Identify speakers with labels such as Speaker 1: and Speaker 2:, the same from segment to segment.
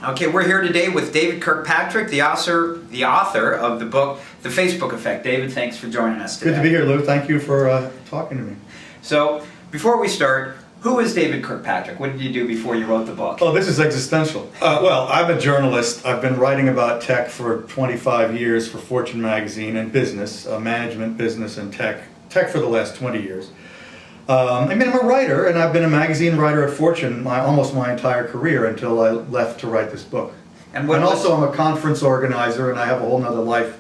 Speaker 1: Okay, we're here today with David Kirkpatrick, the author of the book, The Facebook Effect. David, thanks for joining us today.
Speaker 2: Good to be here, Lou. Thank you for talking to me.
Speaker 1: So, before we start, who is David Kirkpatrick? What did you do before you wrote the book?
Speaker 2: Oh, this is existential. Well, I'm a journalist. I've been writing about tech for 25 years for Fortune magazine and business, management, business, and tech for the last 20 years. I'm a writer, and I've been a magazine writer at Fortune almost my entire career until I left to write this book. And also I'm a conference organizer, and I have a whole nother life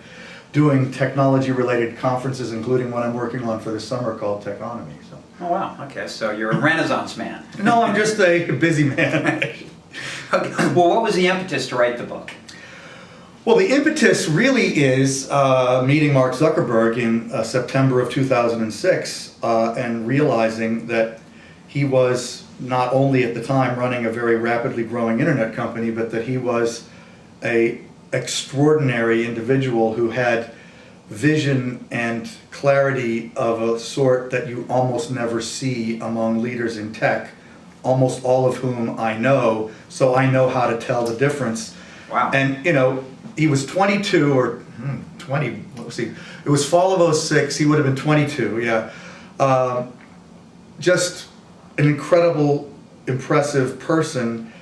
Speaker 2: doing technology-related conferences, including one I'm working on for this summer called Techonomy. So.
Speaker 1: Oh, wow. Okay, so you're a Renaissance man.
Speaker 2: No, I'm just a busy man.
Speaker 1: Okay. Well, what was the impetus to write the book?
Speaker 2: Well, the impetus really is meeting Mark Zuckerberg in September of 2006 and realizing that he was not only at the time running a very rapidly growing internet company, but that he was an extraordinary individual who had vision and clarity of a sort that you almost never see among leaders in tech, almost all of whom I know, so I know how to tell the difference.
Speaker 1: Wow.
Speaker 2: And, he was 22 or 20, let's see, it was fall of 06, he would have been 22, yeah. Just an incredible, impressive person.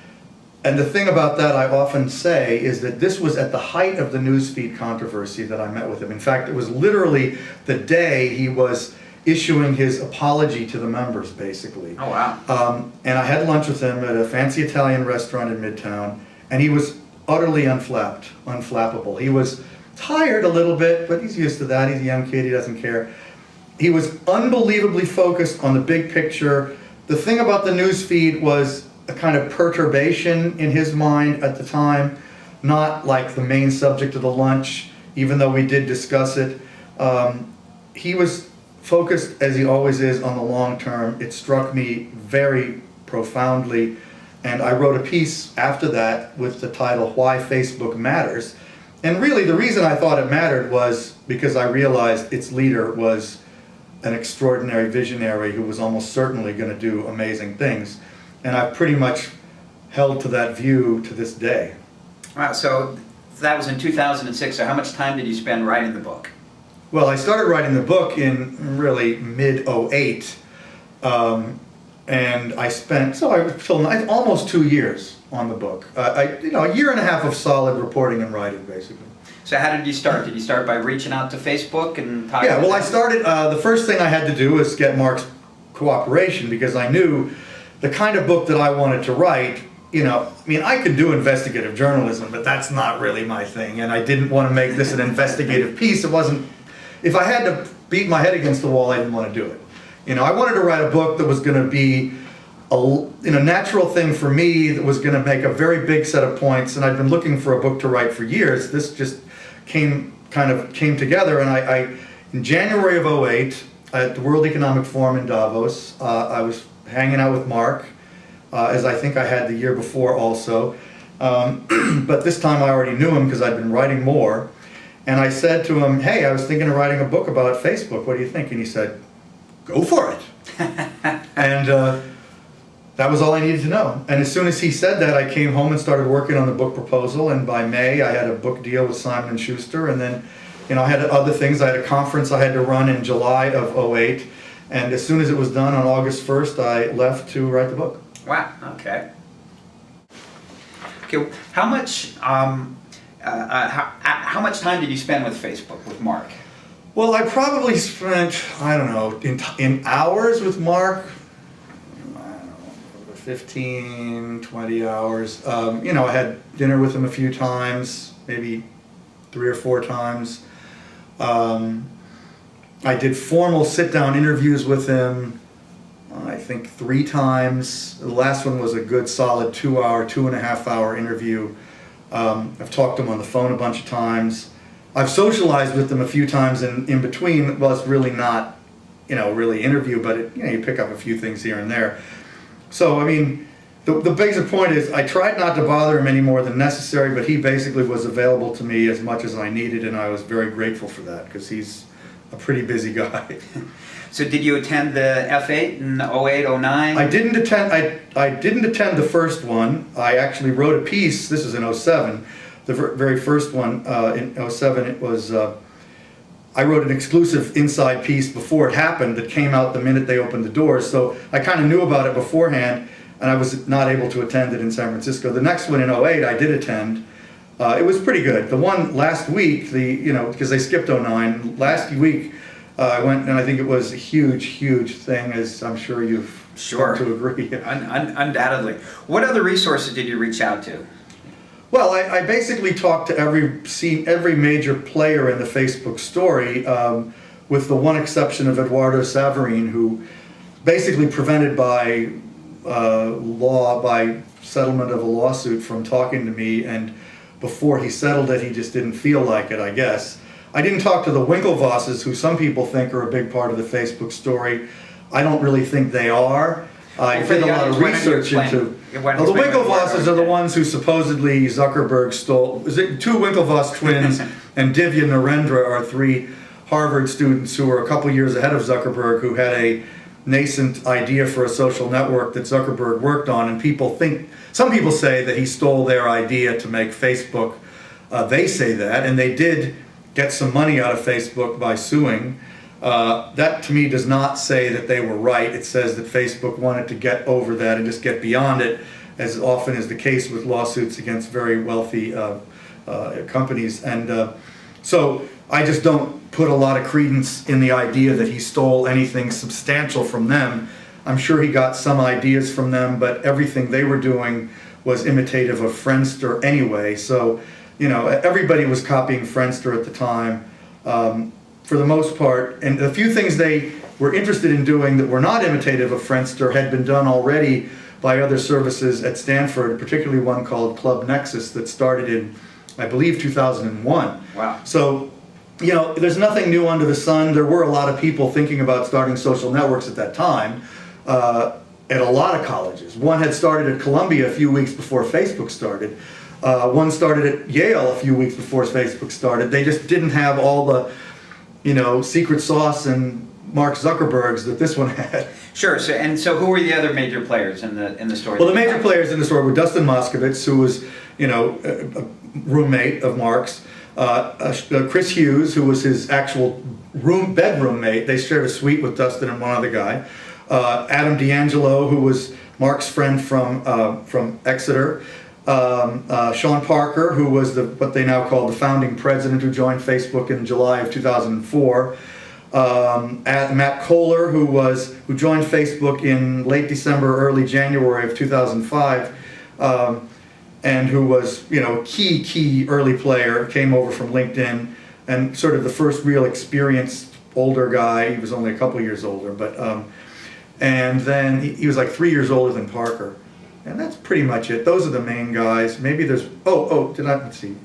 Speaker 2: And the thing about that I often say is that this was at the height of the newsfeed controversy that I met with him. In fact, it was literally the day he was issuing his apology to the members, basically.
Speaker 1: Oh, wow.
Speaker 2: And I had lunch with him at a fancy Italian restaurant in Midtown, and he was utterly unflappable. He was tired a little bit, but he's used to that. He's a young kid, he doesn't care. He was unbelievably focused on the big picture. The thing about the newsfeed was a kind of perturbation in his mind at the time, not like the main subject of the lunch, even though we did discuss it. He was focused, as he always is, on the long term. It struck me very profoundly. And I wrote a piece after that with the title, Why Facebook Matters. And really the reason I thought it mattered was because I realized its leader was an extraordinary visionary who was almost certainly going to do amazing things. And I've pretty much held to that view to this day.
Speaker 1: Wow, so that was in 2006, so how much time did you spend writing the book?
Speaker 2: Well, I started writing the book in really mid-08. And I spent almost 2 years on the book. A year and a half of solid reporting and writing, basically.
Speaker 1: So how did you start? Did you start by reaching out to Facebook and talking?
Speaker 2: Yeah, well, I started, the first thing I had to do was get Mark's cooperation, because I knew the kind of book that I wanted to write, I could do investigative journalism, but that's not really my thing, and I didn't want to make this an investigative piece. It wasn't, if I had to beat my head against the wall, I didn't want to do it. I wanted to write a book that was going to be a natural thing for me, that was going to make a very big set of points, and I'd been looking for a book to write for years. This just came together, and I in January of 08 at the World Economic Forum in Davos, I was hanging out with Mark, as I think I had the year before also, but this time I already knew him because I'd been writing more, and I said to him, hey, I was thinking of writing a book about Facebook, what do you think? And he said, go for it. And that was all I needed to know. And as soon as he said that, I came home and started working on the book proposal, and by May I had a book deal with Simon & Schuster, and then I had other things. I had a conference I had to run in July of 08, and as soon as it was done on August 1st, I left to write the book.
Speaker 1: Wow, okay. Okay, how much time did you spend with Facebook, with Mark?
Speaker 2: Well, I probably spent, I don't know, in hours with Mark, 15, 20 hours. I had dinner with him a few times, maybe 3 or 4 times. I did formal sit-down interviews with him, I think 3 times. The last one was a good solid 2.5 hour interview. I've talked to him on the phone a bunch of times. I've socialized with them a few times in between. Well, it's really not, really interview, but you pick up a few things here and there. So, the basic point is I tried not to bother him any more than necessary, but he basically was available to me as much as I needed, and I was very grateful for that, because he's a pretty busy guy.
Speaker 1: So did you attend the F8 in 08, 09?
Speaker 2: I didn't attend. I didn't attend the first one. I actually wrote a piece. This was in 07. The very first one in 07. It was. I wrote an exclusive inside piece before it happened that came out the minute they opened the doors. So I kind of knew about it beforehand, and I was not able to attend it in San Francisco. The next one in 08, I did attend. It was pretty good. The one last week, because they skipped 09. Last week, I went, and I think it was a huge thing, as I'm sure you've come to agree.
Speaker 1: Undoubtedly. What other resources did you reach out to?
Speaker 2: Well, I basically talked to every major player in the Facebook story, with the one exception of Eduardo Savarine, who basically prevented by settlement of a lawsuit from talking to me, and before he settled it, he just didn't feel like it, I guess. I didn't talk to the Winklevosses, who some people think are a big part of the Facebook story. I don't really think they are. I did a lot of research into. Well, the Winklevosses are the ones who supposedly Zuckerberg stole. Is it two Winklevoss twins and Divya Narendra are three Harvard students who were a couple years ahead of Zuckerberg, who had a nascent idea for a social network that Zuckerberg worked on, and some people say that he stole their idea to make Facebook. They say that, and they did get some money out of Facebook by suing. That to me does not say that they were right. It says that Facebook wanted to get over that and just get beyond it, as often is the case with lawsuits against very wealthy companies. And so I just don't put a lot of credence in the idea that he stole anything substantial from them. I'm sure he got some ideas from them, but everything they were doing was imitative of Friendster anyway. So, everybody was copying Friendster at the time. For the most part, and the few things they were interested in doing that were not imitative of Friendster had been done already by other services at Stanford, particularly one called Club Nexus that started in, I believe, 2001.
Speaker 1: Wow.
Speaker 2: So, there's nothing new under the sun. There were a lot of people thinking about starting social networks at that time at a lot of colleges. One had started at Columbia a few weeks before Facebook started. One started at Yale a few weeks before Facebook started. They just didn't have all the secret sauce and Mark Zuckerberg's that this one had.
Speaker 1: Sure. So who were the other major players in the story?
Speaker 2: Well, the major players in the story were Dustin Moskovitz, who was a roommate of Mark's, Chris Hughes, who was his actual bedroom mate. They shared a suite with Dustin and one other guy. Adam D'Angelo, who was Mark's friend from Exeter. Sean Parker, who was what they now call the founding president, who joined Facebook in July of 2004. Matt Kohler, who joined Facebook in late December, early January of 2005, and who was key early player, came over from LinkedIn, and sort of the first real experienced older guy. He was only a couple years older, but and then he was like 3 years older than Parker. And that's pretty much it. Those are the main guys. Maybe there's let's see.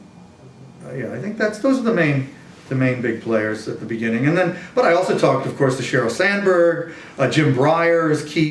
Speaker 2: Yeah, I think those are the main big players at the beginning. And then, but I also talked, of course, to Sheryl Sandberg, Jim Breyer is key.